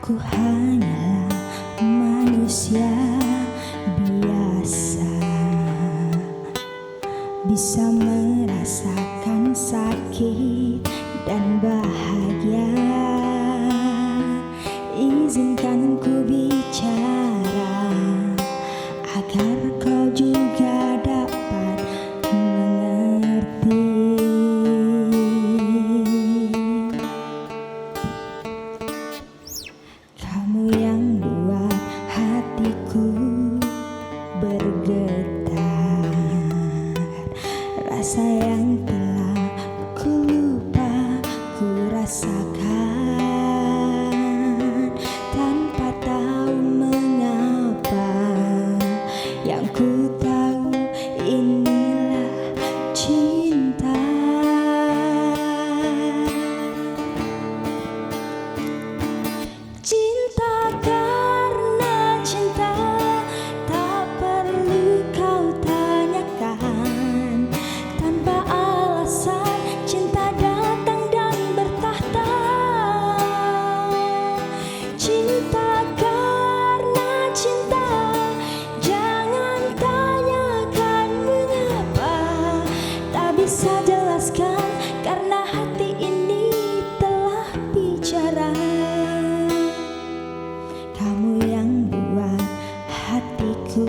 Aku hanyalah manusia biasa, bisa merasakan sakit dan bahagia. Izinkan ku bicara agar kau juga dapat mengerti. Kamu yang buat hatiku bergetar, rasa yang telah ku lupa ku rasakan tanpa tahu mengapa. Yang ku tahu inilah cinta. Cinta karena cinta, tak perlu kau tanyakan. Tanpa alasan cinta datang dan bertahta. Cinta karena cinta, jangan tanyakan mengapa. Tak bisa jelaskan karena hati ini telah bicara. Kamu yang buat hatiku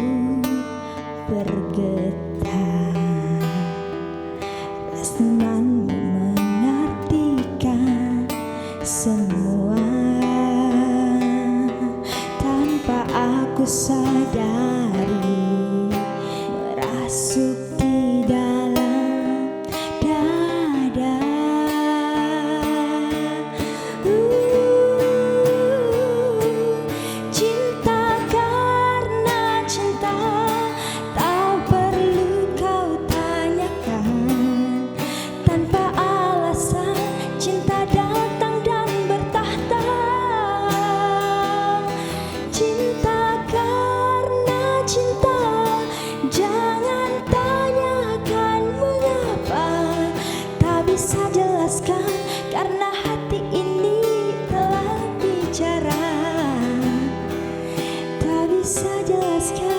bergetar, rasmanmu mengartikan semua. Tanpa aku sadari, merasuk di dalam dada. Cinta karena cinta, tak perlu kau tanyakan. Tanpa alasan cinta datang dan bertahta. Cinta karena cinta, jangan tanyakan mengapa. Tak bisa jelaskan karena hati ini telah bicara. Tak bisa jelaskan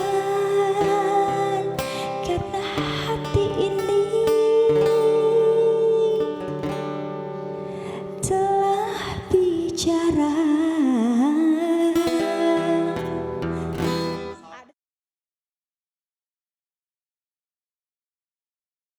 karena hati ini telah bicara.